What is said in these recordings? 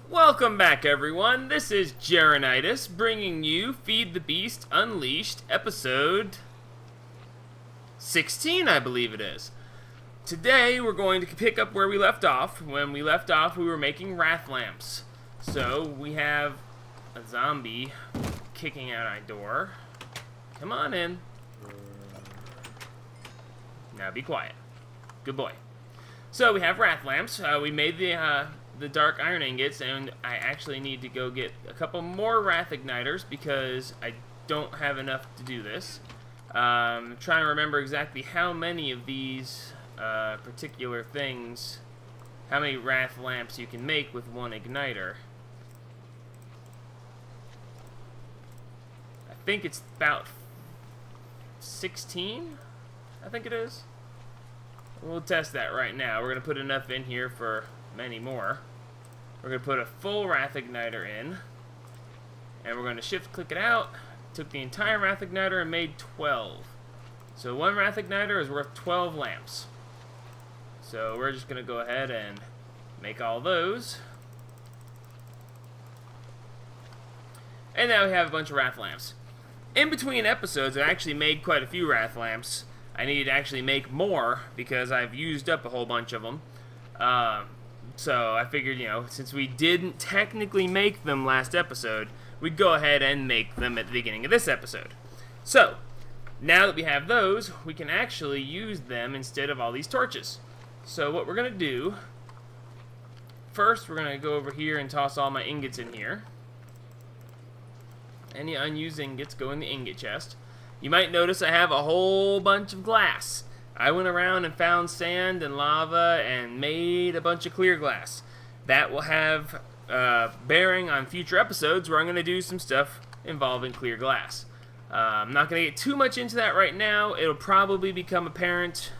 Welcome back, everyone. This is Jarenitis bringing you Feed the Beast Unleashed, episode 16, I believe it is. Today, we're going to pick up where we left off. When we left off, we were making wrath lamps. So, we have a zombie kicking out our door. Come on in. Now be quiet. Good boy. So, we have wrath lamps. We made the dark iron ingots, and I actually need to go get a couple more wrath igniters because I don't have enough to do this. I'm trying to remember exactly how many of these particular things, how many wrath lamps you can make with one igniter. I think it's about 16, I think it is. We'll test that right now. We're going to put enough in here for many more. We're going to put a full wrath igniter in, and we're going to shift click it out. Took the entire wrath igniter and made 12. So one wrath igniter is worth 12 lamps. So we're just going to go ahead and make all those. And now we have a bunch of wrath lamps. In between episodes, I actually made quite a few wrath lamps. I need to actually make more because I've used up a whole bunch of them. So I figured, since we didn't technically make them last episode, we'd go ahead and make them at the beginning of this episode. So, now that we have those, we can actually use them instead of all these torches. So what we're going to do, first we're going to go over here and toss all my ingots in here. Any unused ingots go in the ingot chest. You might notice I have a whole bunch of glass. I went around and found sand and lava and made a bunch of clear glass. That will have bearing on future episodes where I'm going to do some stuff involving clear glass. I'm not going to get too much into that right now. It'll probably become apparent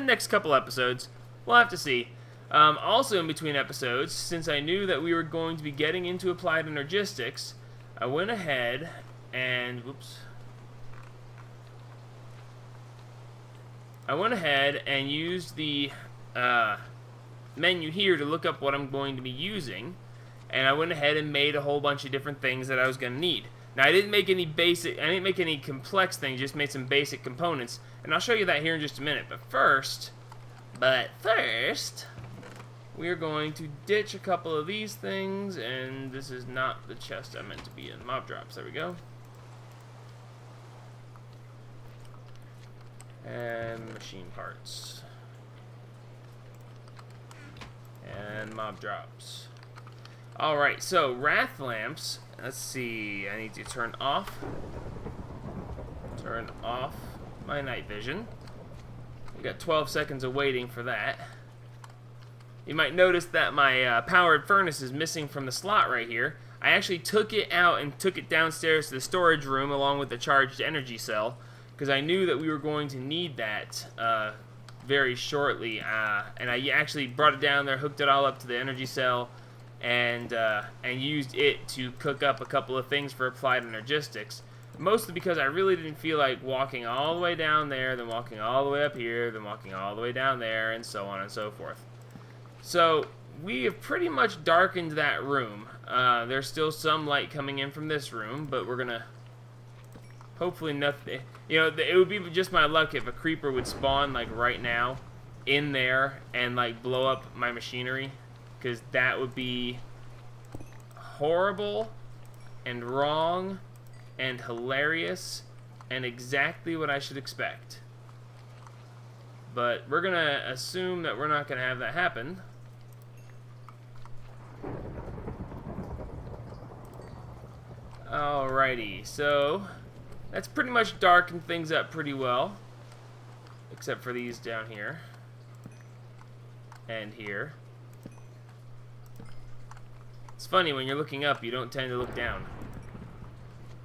next couple episodes. We'll have to see. Also in between episodes, since I knew that we were going to be getting into Applied Energistics, I went ahead and used the menu here to look up what I'm going to be using, and I went ahead and made a whole bunch of different things that I was going to need. Now I didn't make any complex things, just made some basic components, and I'll show you that here in just a minute. But first, we are going to ditch a couple of these things, and this is not the chest I meant to be in. Mob drops, there we go. And machine parts. And mob drops. Alright, so wrath lamps. Let's see. I need to turn off my night vision. We got 12 seconds of waiting for that. You might notice that my powered furnace is missing from the slot right here. I actually took it out and took it downstairs to the storage room along with the charged energy cell, because I knew that we were going to need that very shortly, and I actually brought it down there, hooked it all up to the energy cell, and used it to cook up a couple of things for Applied Energistics, mostly because I really didn't feel like walking all the way down there, then walking all the way up here, then walking all the way down there, and so on and so forth. So we have pretty much darkened that room. There's still some light coming in from this room, but we're gonna hopefully nothing. It would be just my luck if a creeper would spawn like right now in there and like blow up my machinery, because that would be horrible and wrong and hilarious and exactly what I should expect. But we're gonna assume that we're not gonna have that happen. Alrighty, so that's pretty much darkened things up pretty well, except for these down here and here. It's funny, when you're looking up, you don't tend to look down.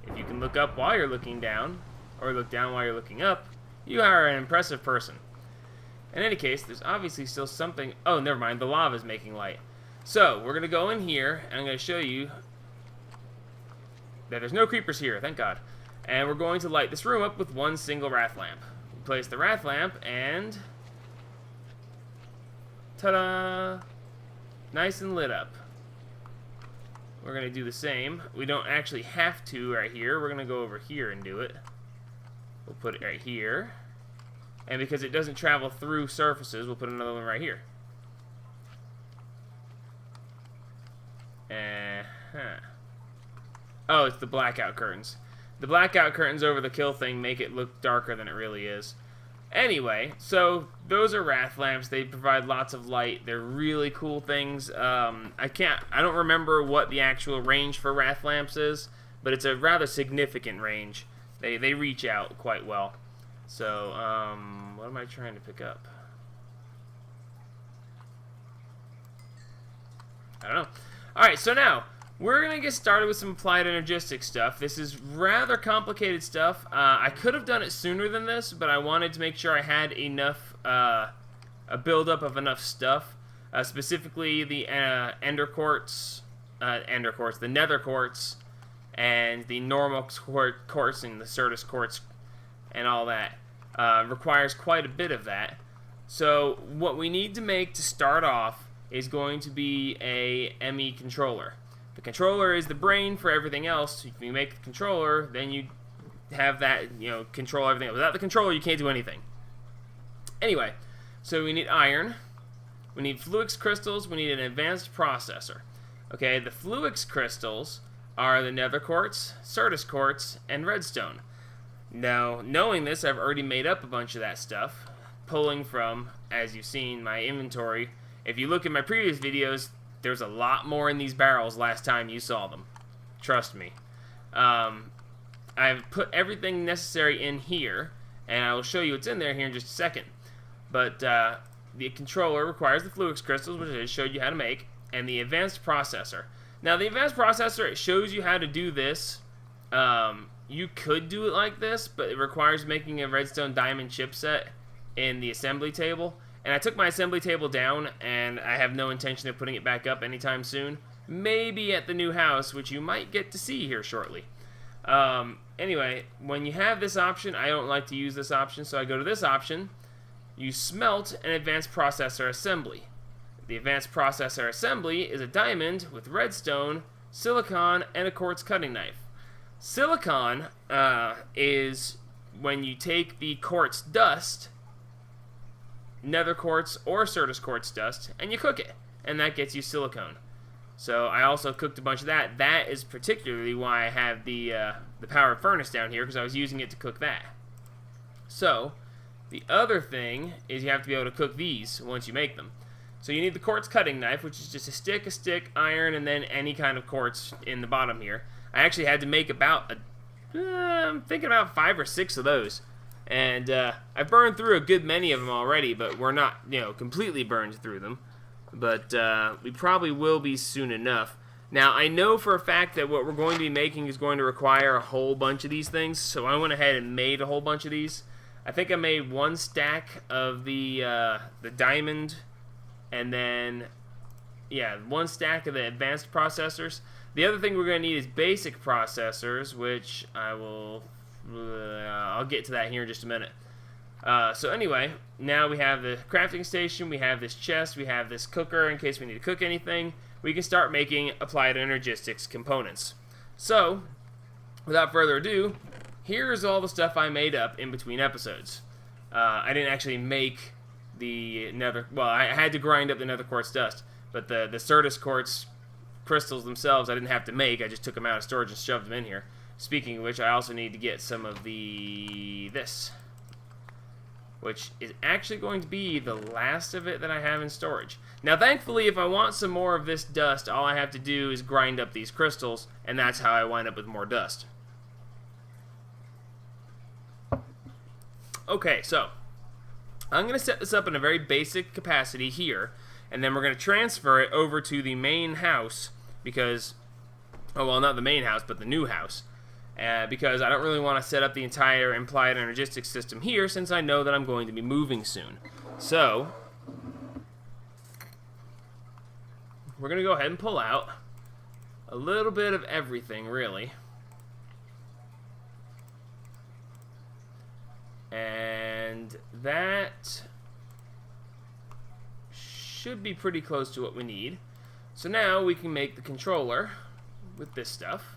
If you can look up while you're looking down, or look down while you're looking up, you are an impressive person. In any case, there's obviously still something. Oh, never mind, the lava is making light. So, we're going to go in here, and I'm going to show you that there's no creepers here, thank God. And we're going to light this room up with one single wrath lamp. We place the wrath lamp, and ta-da! Nice and lit up. We're going to do the same. We don't actually have to right here. We're going to go over here and do it. We'll put it right here. And because it doesn't travel through surfaces, we'll put another one right here. Oh, it's the blackout curtains. The blackout curtains over the kill thing make it look darker than it really is. Anyway, so those are wrath lamps. They provide lots of light. They're really cool things. I don't remember what the actual range for wrath lamps is, but it's a rather significant range. They reach out quite well. So, what am I trying to pick up? I don't know. Alright, so now, we're going to get started with some Applied Energistics stuff. This is rather complicated stuff. I could have done it sooner than this, but I wanted to make sure I had enough, a buildup of enough stuff. Specifically, the the nether quartz, and the normal quartz, and the certus quartz, and all that. Requires quite a bit of that. So, what we need to make to start off is going to be a ME controller. The controller is the brain for everything else. If you make the controller, then you have that, control everything. Without the controller, you can't do anything. Anyway, so we need iron, we need fluix crystals, we need an advanced processor. Okay, the fluix crystals are the nether quartz, certus quartz, and redstone. Now, knowing this, I've already made up a bunch of that stuff, pulling from, as you've seen, my inventory. If you look at my previous videos, there's a lot more in these barrels last time you saw them. Trust me. I've put everything necessary in here, and I will show you what's in there here in just a second. But the controller requires the fluix crystals, which I just showed you how to make, and the advanced processor. Now, the advanced processor, it shows you how to do this. You could do it like this, but it requires making a redstone diamond chipset in the assembly table. And I took my assembly table down, and I have no intention of putting it back up anytime soon. Maybe at the new house, which you might get to see here shortly. Anyway, when you have this option, I don't like to use this option, so I go to this option. You smelt an advanced processor assembly. The advanced processor assembly is a diamond with redstone, silicon, and a quartz cutting knife. Silicon is when you take the quartz dust, nether quartz or certus quartz dust, and you cook it, and that gets you silicone. So I also cooked a bunch of that. That is particularly why I have the powered furnace down here, because I was using it to cook that. So the other thing is you have to be able to cook these once you make them. So you need the quartz cutting knife, which is just a stick, iron, and then any kind of quartz in the bottom here. I actually had to make about I'm thinking about 5 or 6 of those. And I've burned through a good many of them already, but we're not, completely burned through them. But we probably will be soon enough. Now, I know for a fact that what we're going to be making is going to require a whole bunch of these things, so I went ahead and made a whole bunch of these. I think I made 1 stack of the diamond, and then, 1 stack of the advanced processors. The other thing we're going to need is basic processors, which I'll get to that here in just a minute. So anyway, now we have the crafting station, we have this chest, we have this cooker in case we need to cook anything. We can start making Applied Energistics components. So, without further ado, here's all the stuff I made up in between episodes. I didn't actually make the nether, well, I had to grind up the nether quartz dust, but the certus quartz crystals themselves I didn't have to make. I just took them out of storage and shoved them in here. Speaking of which, I also need to get some of this, which is actually going to be the last of it that I have in storage. Now, thankfully, if I want some more of this dust, all I have to do is grind up these crystals, and that's how I wind up with more dust. Okay, so I'm going to set this up in a very basic capacity here, and then we're going to transfer it over to the main house because, oh, well, not the main house, but the new house. Because I don't really want to set up the entire Applied Energistics system here since I know that I'm going to be moving soon. So, we're going to go ahead and pull out a little bit of everything, really. And that should be pretty close to what we need. So now we can make the controller with this stuff.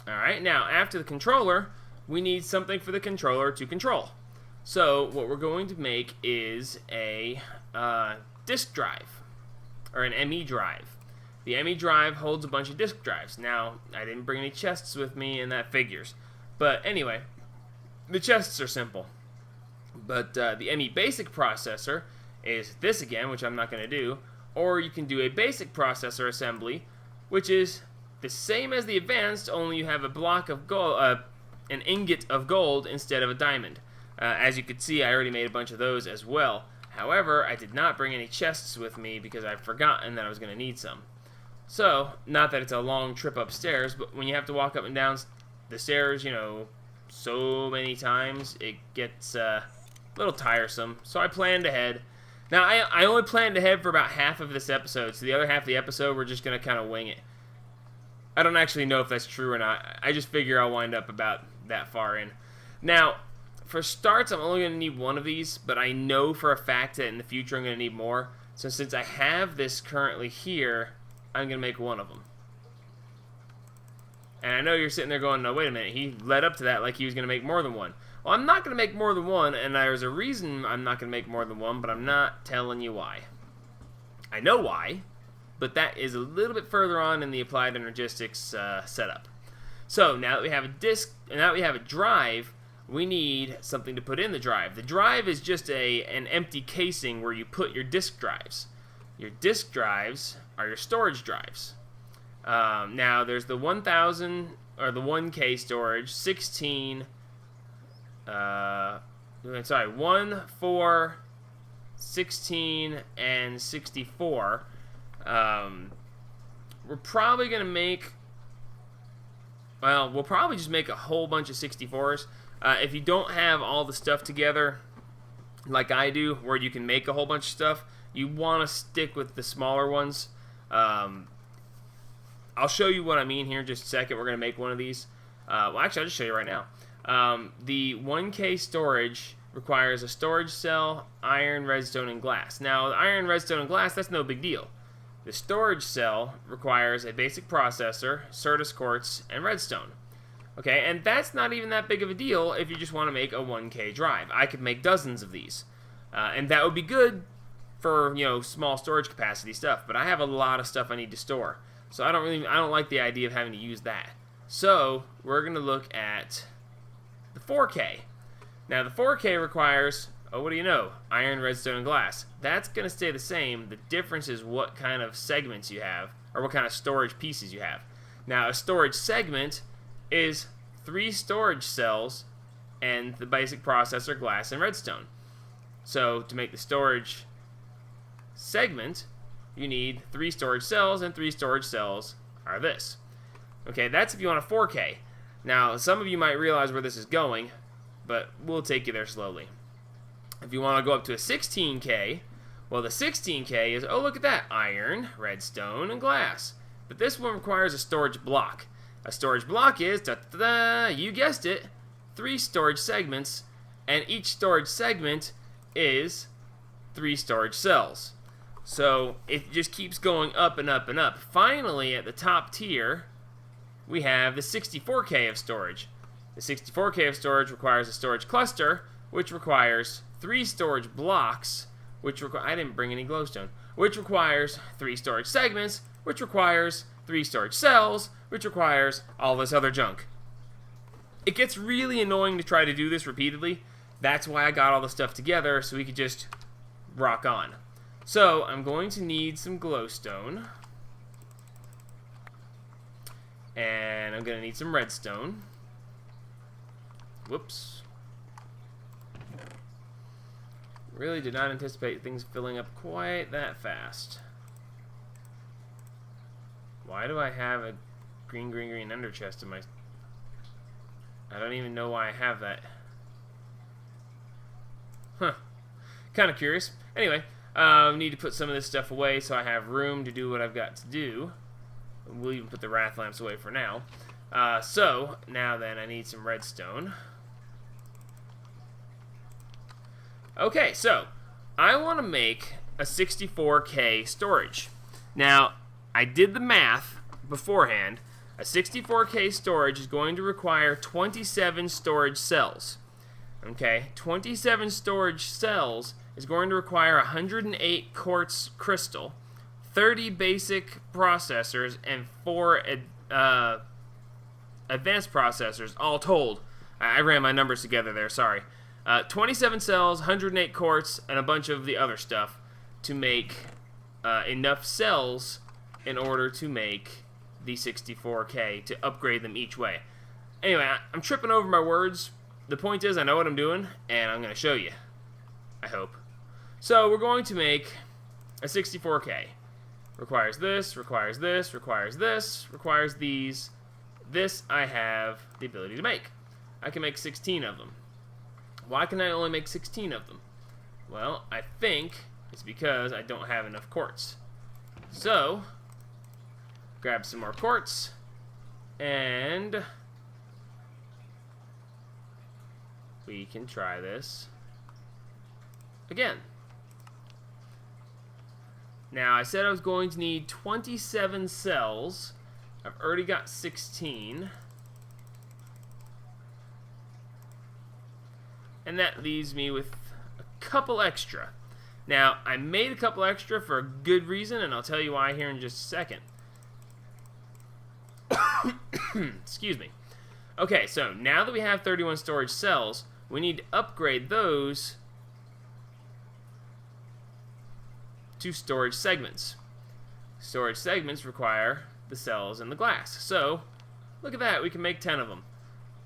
Alright, now after the controller, we need something for the controller to control. So what we're going to make is a disk drive, or an ME drive. The ME drive holds a bunch of disk drives. Now, I didn't bring any chests with me, and that figures. But anyway, the chests are simple. But the ME basic processor is this again, which I'm not going to do. Or you can do a basic processor assembly, which is the same as the advanced, only you have a block of gold, an ingot of gold instead of a diamond. As you can see, I already made a bunch of those as well. However, I did not bring any chests with me because I'd forgotten that I was going to need some. So, not that it's a long trip upstairs, but when you have to walk up and down the stairs, you know, so many times, it gets a little tiresome. So I planned ahead. Now, I only planned ahead for about half of this episode, so the other half of the episode, we're just going to kind of wing it. I don't actually know if that's true or not. I just figure I'll wind up about that far in. Now, for starts, I'm only going to need one of these, but I know for a fact that in the future I'm going to need more. So since I have this currently here, I'm going to make one of them. And I know you're sitting there going, no, wait a minute, he led up to that like he was going to make more than one. Well, I'm not going to make more than one, and there's a reason I'm not going to make more than one, but I'm not telling you why. I know why, but that is a little bit further on in the Applied Energistics setup. So now that we have a disk, and now that we have a drive, we need something to put in the drive. The drive is just an empty casing where you put your disk drives. Your disk drives are your storage drives. Now there's the 1000 or the 1K storage, 16. 1, 4, 16, and 64. We're probably gonna make. Well, we'll probably just make a whole bunch of 64s. If you don't have all the stuff together, like I do, where you can make a whole bunch of stuff, you want to stick with the smaller ones. I'll show you what I mean here in just a second. We're going to make one of these. Well, actually, I'll just show you right now. The 1K storage requires a storage cell, iron, redstone, and glass. Now, iron, redstone, and glass, that's no big deal. The storage cell requires a basic processor, Certus quartz, and redstone. Okay, and that's not even that big of a deal if you just want to make a 1K drive. I could make dozens of these. And that would be good for, you know, small storage capacity stuff, but I have a lot of stuff I need to store. So I don't like the idea of having to use that. So, we're going to look at the 4K. Now, the 4K requires, oh, what do you know? Iron, redstone, and glass. That's going to stay the same. The difference is what kind of segments you have, or what kind of storage pieces you have. Now, a storage segment is 3 storage cells and the basic processor, glass, and redstone. So, to make the storage segment, you need 3 storage cells, and 3 storage cells are this. Okay, that's if you want a 4K. Now, some of you might realize where this is going, but we'll take you there slowly. If you want to go up to a 16K, well, the 16K is, oh, look at that, iron, redstone, and glass. But this one requires a storage block. A storage block is, you guessed it, 3 storage segments, and each storage segment is 3 storage cells. So it just keeps going up and up and up. Finally, at the top tier, we have the 64K of storage. The 64K of storage requires a storage cluster, which requires 3 storage blocks, which I didn't bring any glowstone, which requires 3 storage segments, which requires 3 storage cells, which requires all this other junk. It gets really annoying to try to do this repeatedly. That's why I got all the stuff together, so we could just rock on. So, I'm going to need some glowstone. And I'm going to need some redstone. Whoops. Really did not anticipate things filling up quite that fast. Why do I have a green ender chest in my... I don't even know why I have that. Huh. Kind of curious. Anyway, need to put some of this stuff away so I have room to do what I've got to do. We'll even put the wrath lamps away for now. So, now then, I need some redstone. Okay, so, I want to make a 64K storage. Now, I did the math beforehand. A 64K storage is going to require 27 storage cells. Okay, 27 storage cells is going to require 108 quartz crystal, 30 basic processors, and 4 advanced processors, all told. I ran my numbers together there, sorry. 27 cells, 108 quartz, and a bunch of the other stuff to make enough cells in order to make the 64K, to upgrade them each way. Anyway, I'm tripping over my words. The point is, I know what I'm doing, and I'm going to show you. I hope. So, we're going to make a 64K. Requires this, requires this, requires this, requires these. This I have the ability to make. I can make 16 of them. Why can I only make 16 of them? Well, I think it's because I don't have enough quartz. So, grab some more quartz, and we can try this again. Now, I said I was going to need 27 cells. I've already got 16. And that leaves me with a couple extra. Now, I made a couple extra for a good reason, and I'll tell you why here in just a second. Excuse me. Okay, so now that we have 31 storage cells, we need to upgrade those to storage segments. Storage segments require the cells in the glass. So, look at that, we can make 10 of them,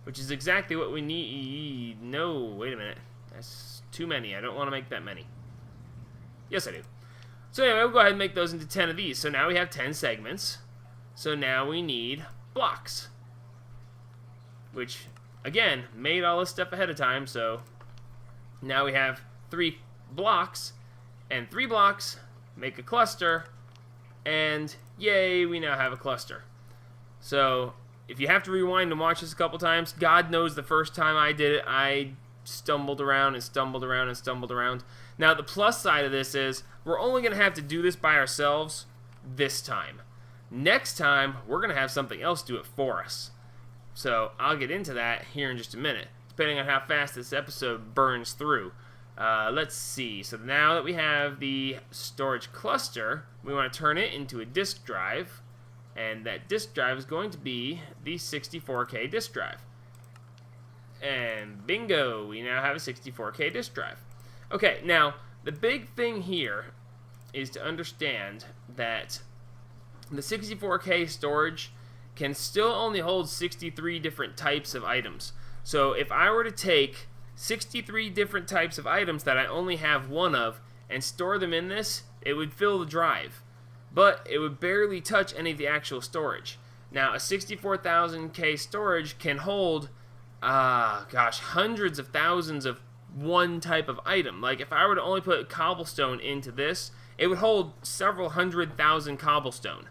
which is exactly what we need. No, wait a minute. That's too many. I don't want to make that many. Yes, I do. So anyway, we'll go ahead and make those into 10 of these. So now we have 10 segments. So now we need blocks, which, again, made all this stuff ahead of time. So now we have 3 blocks, and 3 blocks make a cluster, and yay, we now have a cluster. So if you have to rewind and watch this a couple times, God knows the first time I did it, I stumbled around and stumbled around and stumbled around. Now, the plus side of this is we're only going to have to do this by ourselves this time. Next time, we're going to have something else do it for us. So I'll get into that here in just a minute, depending on how fast this episode burns through. Let's see. So now that we have the storage cluster, we want to turn it into a disk drive. And that disk drive is going to be the 64K disk drive. And bingo, we now have a 64K disk drive. Okay, now, the big thing here is to understand that the 64K storage can still only hold 63 different types of items. So if I were to take 63 different types of items that I only have one of and store them in this, it would fill the drive. But it would barely touch any of the actual storage. Now, a 64,000K storage can hold, hundreds of thousands of one type of item. Like, if I were to only put cobblestone into this, it would hold several 100,000 cobblestone.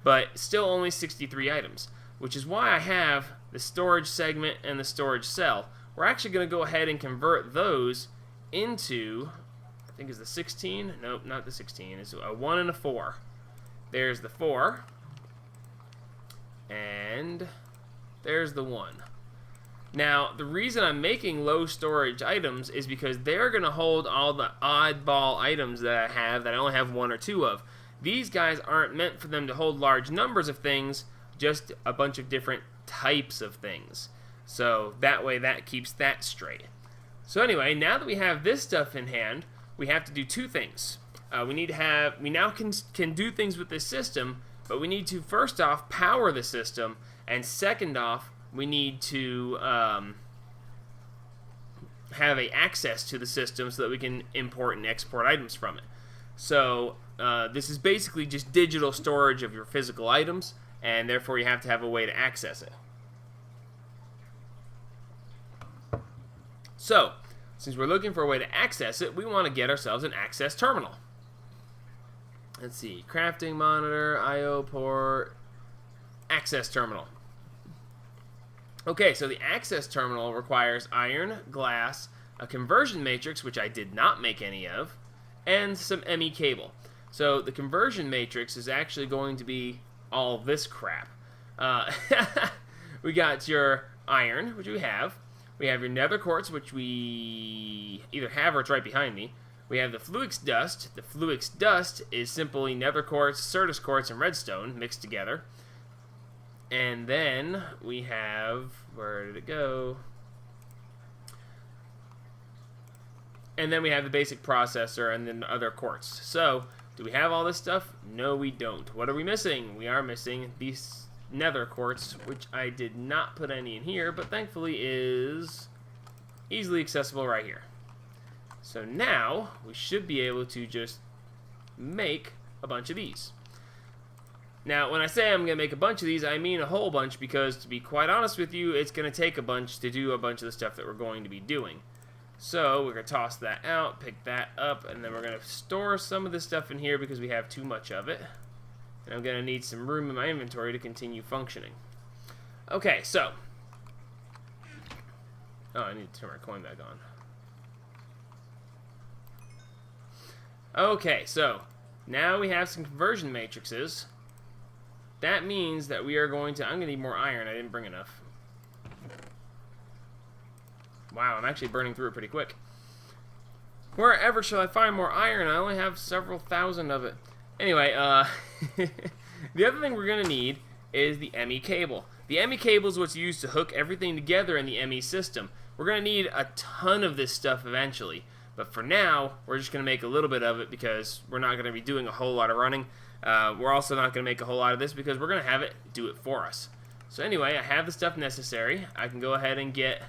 But still only 63 items, which is why I have the storage segment and the storage cell. We're actually going to go ahead and convert those into, I think it's the 16. Nope, not the 16. It's a 1 and a 4. There's the 4. And there's the 1. Now, the reason I'm making low storage items is because they're going to hold all the oddball items that I have that I only have 1 or 2 of. These guys aren't meant for them to hold large numbers of things, just a bunch of different types of things. So that way that keeps that straight. So anyway, now that we have this stuff in hand, we have to do 2 things. We now can do things with this system, but we need to first off power the system, and second off we need to have access to the system so that we can import and export items from it. So this is basically just digital storage of your physical items, and therefore you have to have a way to access it. So, since we're looking for a way to access it, we want to get ourselves an access terminal. Let's see, crafting monitor, I/O port, access terminal. Okay, so the access terminal requires iron, glass, a conversion matrix, which I did not make any of, and some ME cable. So the conversion matrix is actually going to be all this crap. We got your iron, which we have. We have your nether quartz, which we either have or it's right behind me. We have the fluix dust. The fluix dust is simply nether quartz, certus quartz, and redstone mixed together. And then we have, where did it go? And then we have the basic processor and then other quartz. So, do we have all this stuff? No, we don't. What are we missing? We are missing these nether quartz, which I did not put any in here, but thankfully is easily accessible right here. So now, we should be able to just make a bunch of these. Now, when I say I'm going to make a bunch of these, I mean a whole bunch, because to be quite honest with you, it's going to take a bunch to do a bunch of the stuff that we're going to be doing. So we're going to toss that out, pick that up, and then we're going to store some of this stuff in here because we have too much of it. And I'm going to need some room in my inventory to continue functioning. Okay, so. Oh, I need to turn my coin back on. Okay, so now we have some conversion matrices. That means that we are going to. I'm going to need more iron. I didn't bring enough. Wow, I'm actually burning through it pretty quick. Wherever shall I find more iron? I only have several thousand of it. Anyway, the other thing we're going to need is the ME cable. The ME cable is what's used to hook everything together in the ME system. We're going to need a ton of this stuff eventually. But for now, we're just going to make a little bit of it because we're not going to be doing a whole lot of running. We're also not going to make a whole lot of this because we're going to have it do it for us. So anyway, I have the stuff necessary. I can go ahead and get...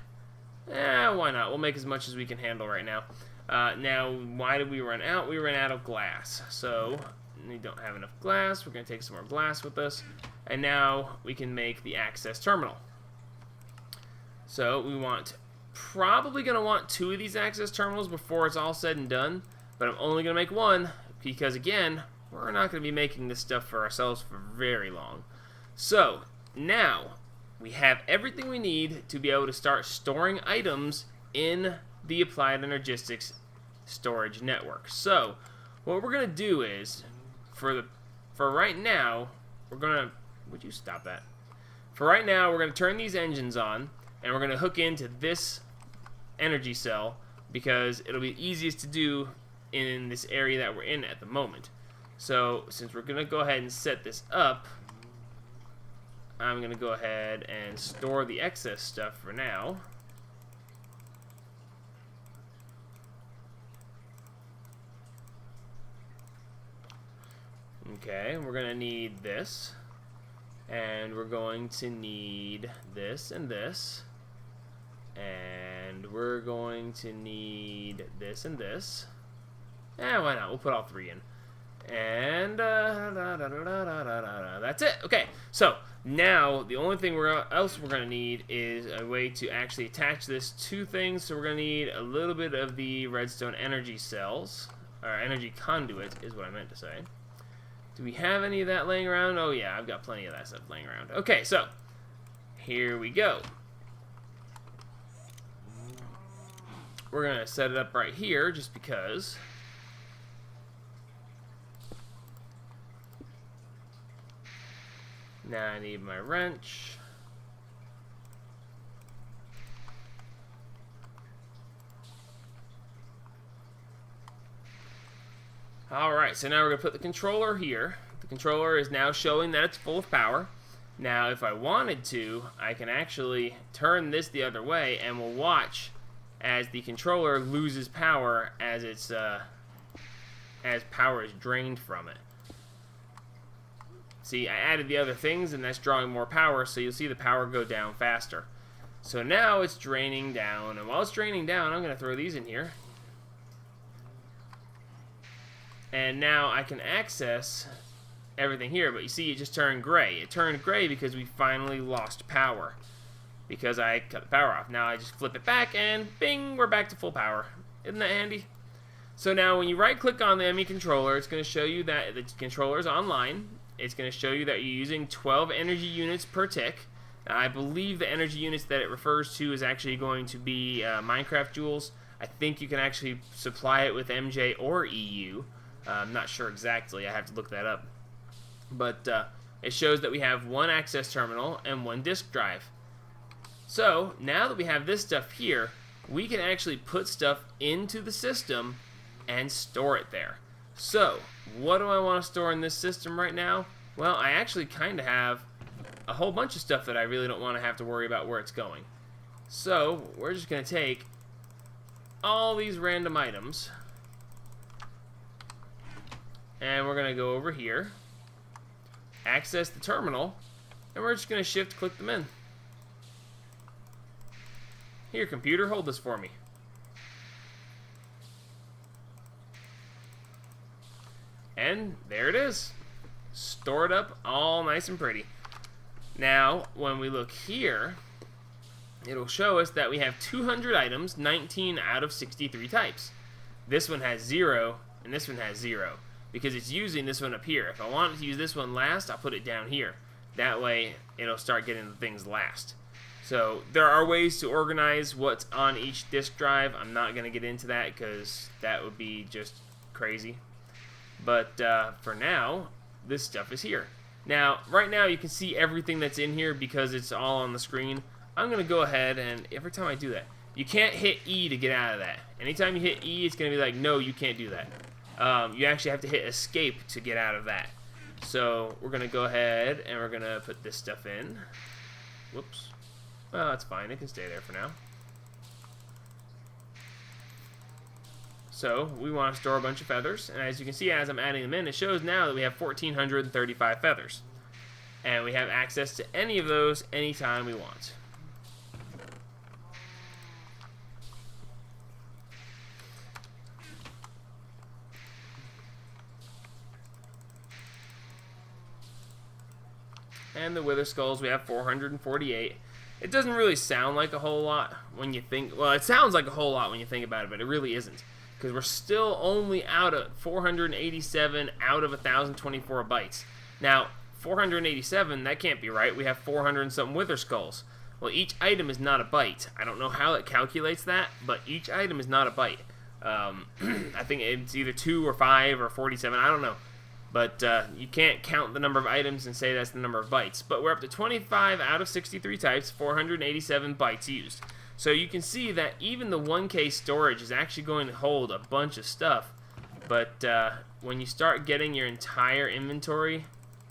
why not? We'll make as much as we can handle right now. Now, why did we run out? We ran out of glass. So, we don't have enough glass. We're going to take some more glass with us. And now, we can make the access terminal. So, we want... Probably going to want 2 of these access terminals before it's all said and done. But I'm only going to make 1 because, again, we're not going to be making this stuff for ourselves for very long. So, now... we have everything we need to be able to start storing items in the Applied Energistics storage network. So, what we're going to do is, for right now, we're going to... Would you stop that? For right now, we're going to turn these engines on, and we're going to hook into this energy cell, because it'll be easiest to do in this area that we're in at the moment. So, since we're going to go ahead and set this up, I'm going to go ahead and store the excess stuff for now. Okay, we're going to need this. And we're going to need this and this. And we're going to need this and this. Why not? We'll put all 3 in. And that's it. Okay, so now the only thing else we're going to need is a way to actually attach this to things. So we're going to need a little bit of the redstone energy cells, or energy conduit is what I meant to say. Do we have any of that laying around? Oh yeah, I've got plenty of that stuff laying around. Okay, so here we go. We're going to set it up right here just because. Now I need my wrench. Alright, so now we're going to put the controller here. The controller is now showing that it's full of power. Now, if I wanted to, I can actually turn this the other way and we'll watch as the controller loses power as it's as power is drained from it. See, I added the other things, and that's drawing more power, so you'll see the power go down faster. So now it's draining down, and while it's draining down, I'm going to throw these in here. And now I can access everything here, but you see it just turned gray. It turned gray because we finally lost power, because I cut the power off. Now I just flip it back, and bing, we're back to full power. Isn't that handy? So now when you right-click on the ME controller, it's going to show you that the controller is online. It's going to show you that you're using 12 energy units per tick. I believe the energy units that it refers to is actually going to be Minecraft joules. I think you can actually supply it with MJ or EU. I'm not sure exactly. I have to look that up. But it shows that we have one access terminal and one disk drive. So now that we have this stuff here, we can actually put stuff into the system and store it there. So what do I want to store in this system right now? Well, I actually kind of have a whole bunch of stuff that I really don't want to have to worry about where it's going. So we're just going to take all these random items and we're going to go over here, access the terminal, and we're just going to shift click them in. Here, computer, hold this for me. And there it is. Stored up all nice and pretty. Now, when we look here, it'll show us that we have 200 items, 19 out of 63 types. This one has 0, and this one has 0, because it's using this one up here. If I want to use this one last, I'll put it down here. That way, it'll start getting the things last. So there are ways to organize what's on each disk drive. I'm not going to get into that because that would be just crazy. But for now, this stuff is here. Now, right now you can see everything that's in here because it's all on the screen. I'm going to go ahead and every time I do that, you can't hit E to get out of that. Anytime you hit E, it's going to be like, no, you can't do that. You actually have to hit escape to get out of that. So we're going to go ahead and we're going to put this stuff in. Whoops. Well, that's fine. It can stay there for now. So we want to store a bunch of feathers, and as you can see, as I'm adding them in, it shows now that we have 1,435 feathers, and we have access to any of those anytime we want. And the wither skulls, we have 448. It doesn't really sound like a whole lot when you think, well, it sounds like a whole lot when you think about it, but it really isn't. Because we're still only out of 487 out of 1,024 bytes. Now, 487, that can't be right. We have 400 and something wither skulls. Well, each item is not a byte. I don't know how it calculates that, but each item is not a byte. I think it's either 2 or 5 or 47, I don't know. But you can't count the number of items and say that's the number of bytes. But we're up to 25 out of 63 types, 487 bytes used. So you can see that even the 1K storage is actually going to hold a bunch of stuff. But when you start getting your entire inventory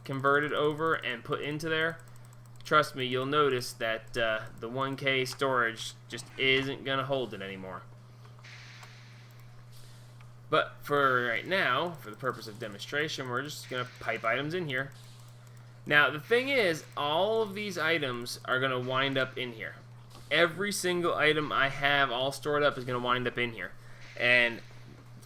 converted over and put into there, trust me, you'll notice that the 1K storage just isn't going to hold it anymore. But for right now, for the purpose of demonstration, we're just going to pipe items in here. Now, the thing is, all of these items are going to wind up in here. Every single item I have all stored up is going to wind up in here. And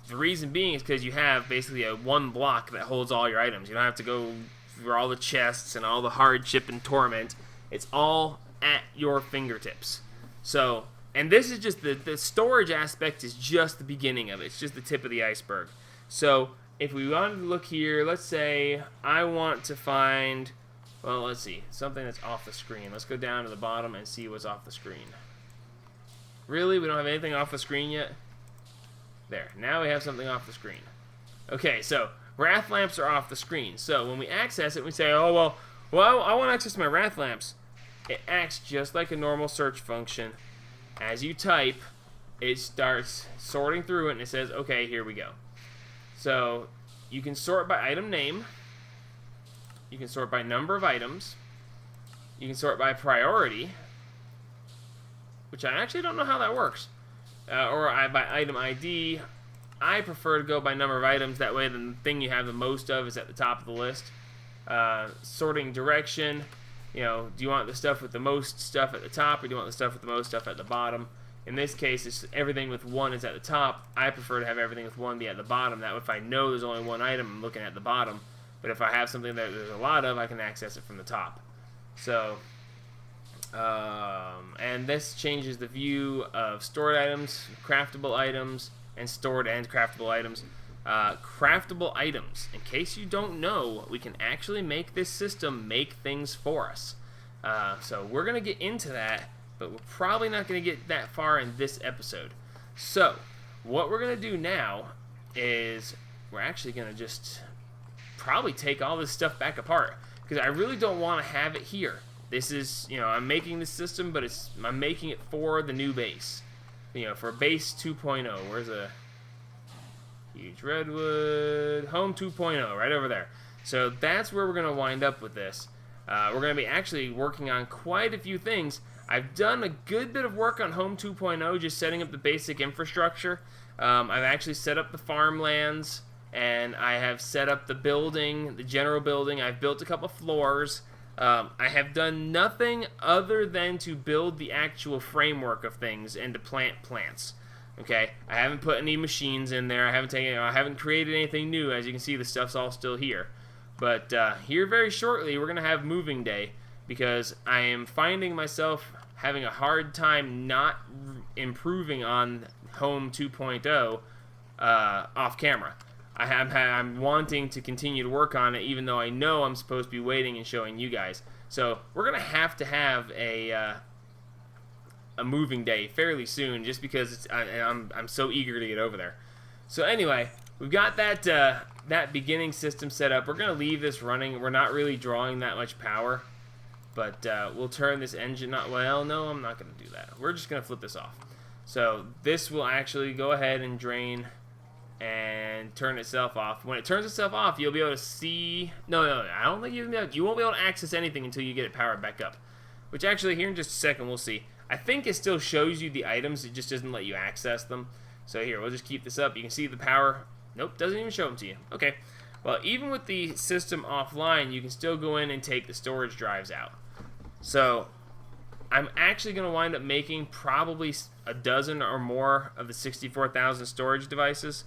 the reason being is because you have basically a one block that holds all your items. You don't have to go through all the chests and all the hardship and torment. It's all at your fingertips. So, and this is just the storage aspect is just the beginning of it. It's just the tip of the iceberg. So if we wanted to look here, let's say I want to find, well, let's see, something that's off the screen. Let's go down to the bottom and see what's off the screen. Really? We don't have anything off the screen yet? There. Now we have something off the screen. Okay, so wrath lamps are off the screen. So when we access it, we say, oh, well, I want access to my wrath lamps. It acts just like a normal search function. As you type, it starts sorting through it, and it says, okay, here we go. So you can sort by item name. You can sort by number of items. You can sort by priority, which I actually don't know how that works. Or by item ID. I prefer to go by number of items. That way the thing you have the most of is at the top of the list. Sorting direction. You know, do you want the stuff with the most stuff at the top, or do you want the stuff with the most stuff at the bottom? In this case, it's everything with 1 is at the top. I prefer to have everything with 1 be at the bottom. That way, if I know there's only one item, I'm looking at the bottom. But if I have something that there's a lot of, I can access it from the top. So, and this changes the view of stored items, craftable items, and stored and craftable items. Craftable items. In case you don't know, we can actually make this system make things for us. So we're going to get into that, but we're probably not going to get that far in this episode. So, what we're going to do now is we're actually going to just probably take all this stuff back apart, because I really don't want to have it here. This is, I'm making the system, but I'm making it for the new base. For base 2.0. Where's a huge redwood? Home 2.0, right over there. So that's where we're going to wind up with this. We're going to be actually working on quite a few things. I've done a good bit of work on Home 2.0, just setting up the basic infrastructure. I've actually set up the farmlands, and I have set up the building, the general building. I've built a couple floors. I have done nothing other than to build the actual framework of things and to plant plants. Okay, I haven't put any machines in there. I haven't created anything new. As you can see, the stuff's all still here. But here very shortly, we're gonna have moving day, because I am finding myself having a hard time not improving on Home 2.0 off camera. I'm wanting to continue to work on it, even though I know I'm supposed to be waiting and showing you guys. So we're gonna have to have a moving day fairly soon, just because I'm so eager to get over there. So anyway, we've got that beginning system set up. We're gonna leave this running. We're not really drawing that much power, but we'll turn this engine on. Well, no, I'm not gonna do that. We're just gonna flip this off. So this will actually go ahead and drain and turn itself off. When it turns itself off, you'll be able to see... No, I don't think you won't be able to access anything until you get it powered back up. Which actually, here in just a second, we'll see. I think it still shows you the items, it just doesn't let you access them. So here, we'll just keep this up. You can see the power. Nope, doesn't even show them to you. Okay. Well, even with the system offline, you can still go in and take the storage drives out. So, I'm actually going to wind up making probably a dozen or more of the 64,000 storage devices.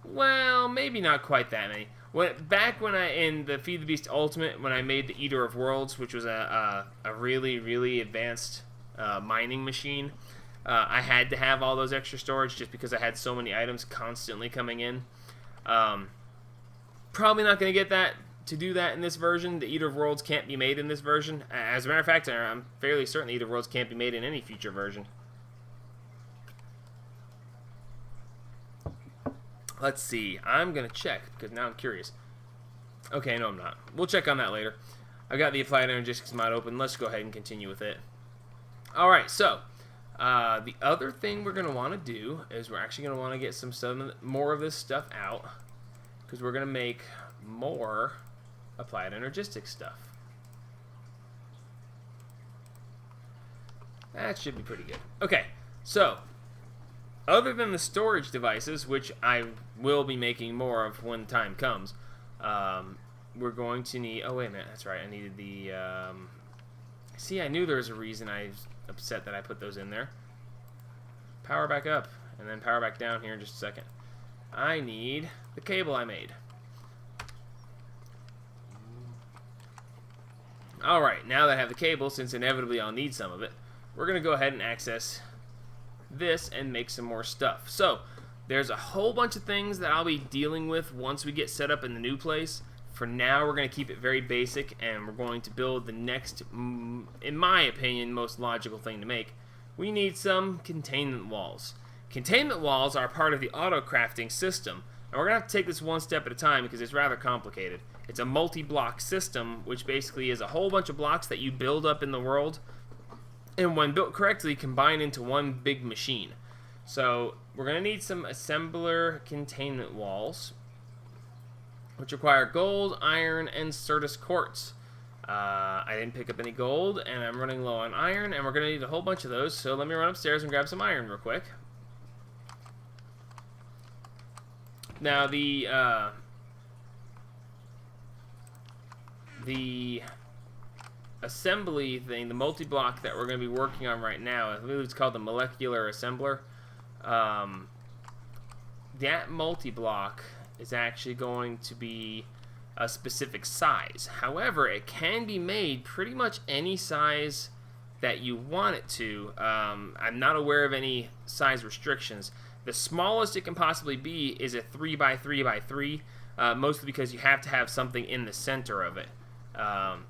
Well, maybe not quite that many. Back when in the Feed the Beast Ultimate, when I made the Eater of Worlds, which was a really, really advanced mining machine, I had to have all those extra storage just because I had so many items constantly coming in. Probably not going to get to do that in this version. The Eater of Worlds can't be made in this version. As a matter of fact, I'm fairly certain the Eater of Worlds can't be made in any future version. Let's see. I'm going to check, because now I'm curious. Okay, no, I'm not. We'll check on that later. I've got the Applied Energistics mod open. Let's go ahead and continue with it. Alright, so the other thing we're going to want to do is we're actually going to want to get some more of this stuff out, because we're going to make more Applied Energistics stuff. That should be pretty good. Okay, so other than the storage devices, which I will be making more of when time comes, we're going to need... Oh, wait a minute. That's right. I needed the... See, I knew there was a reason I was upset that I put those in there. Power back up, and then power back down here in just a second. I need the cable I made. Alright, now that I have the cable, since inevitably I'll need some of it, we're going to go ahead and access this and make some more stuff. So there's a whole bunch of things that I'll be dealing with once we get set up in the new place. For now, we're going to keep it very basic, and we're going to build the next, in my opinion, most logical thing to make. We need some containment walls. Containment walls are part of the auto crafting system, and we're going to have to take this one step at a time because it's rather complicated. It's a multi-block system, which basically is a whole bunch of blocks that you build up in the world, and when built correctly, combine into one big machine. So we're going to need some assembler containment walls, which require gold, iron, and Certus quartz. I didn't pick up any gold, and I'm running low on iron, and we're going to need a whole bunch of those, so let me run upstairs and grab some iron real quick. Now, the assembly thing, the multi-block that we're going to be working on right now, I believe it's called the molecular assembler. That multi-block is actually going to be a specific size. However, it can be made pretty much any size that you want it to. I'm not aware of any size restrictions. The smallest it can possibly be is a 3x3x3, mostly because you have to have something in the center of it.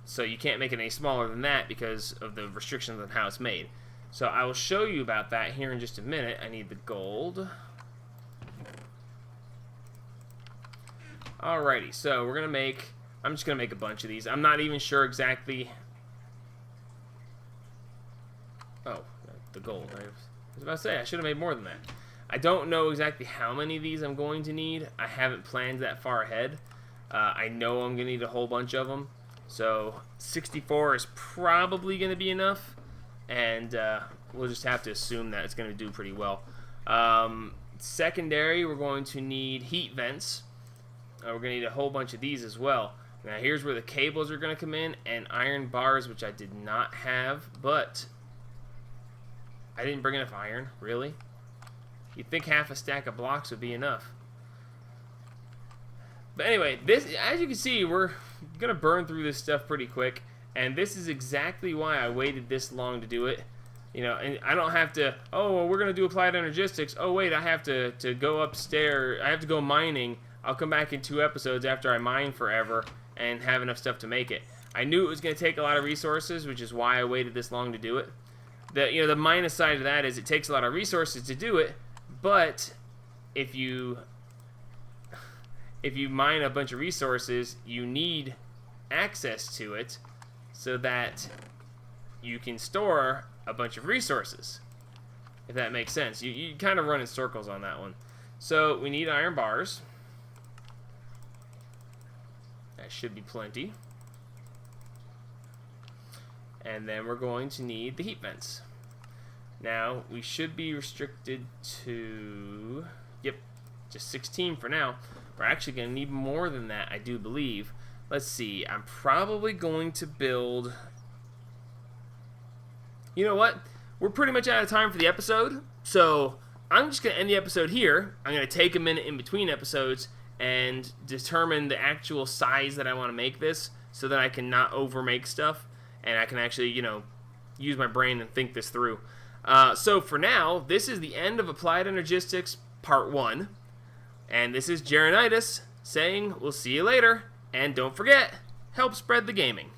So you can't make it any smaller than that because of the restrictions on how it's made. So I will show you about that here in just a minute. I need the gold. Alrighty, so we're gonna make, I'm just gonna make a bunch of these. I'm not even sure exactly. Oh, the gold. I was about to say, I should have made more than that. I don't know exactly how many of these I'm going to need. I haven't planned that far ahead. I know I'm gonna need a whole bunch of them. So 64 is probably gonna be enough, and we'll just have to assume that it's gonna do pretty well. Secondary, we're going to need heat vents. We're going to need a whole bunch of these as well. Now here's where the cables are going to come in, and iron bars, which I did not have, but I didn't bring enough iron. Really? You'd think half a stack of blocks would be enough. But anyway, this, as you can see, we're going to burn through this stuff pretty quick, and this is exactly why I waited this long to do it. You know, and I don't have to, oh, well, we're going to do Applied Energistics. Oh, wait, I have to go upstairs. I have to go mining. I'll come back in 2 episodes after I mine forever and have enough stuff to make it. I knew it was going to take a lot of resources, which is why I waited this long to do it. The minus side of that is it takes a lot of resources to do it, but if you mine a bunch of resources, you need access to it so that you can store a bunch of resources, if that makes sense. You kind of run in circles on that one. So we need iron bars. That should be plenty. And then we're going to need the heat vents. Now, we should be restricted to, yep, just 16 for now. We're actually going to need more than that, I do believe. Let's see, I'm probably going to build, you know what? We're pretty much out of time for the episode, so I'm just going to end the episode here. I'm going to take a minute in between episodes and determine the actual size that I want to make this so that I can not overmake stuff and I can actually, you know, use my brain and think this through. So for now, this is the end of Applied Energistics Part 1. And this is Jaronitis saying we'll see you later. And don't forget, help spread the gaming.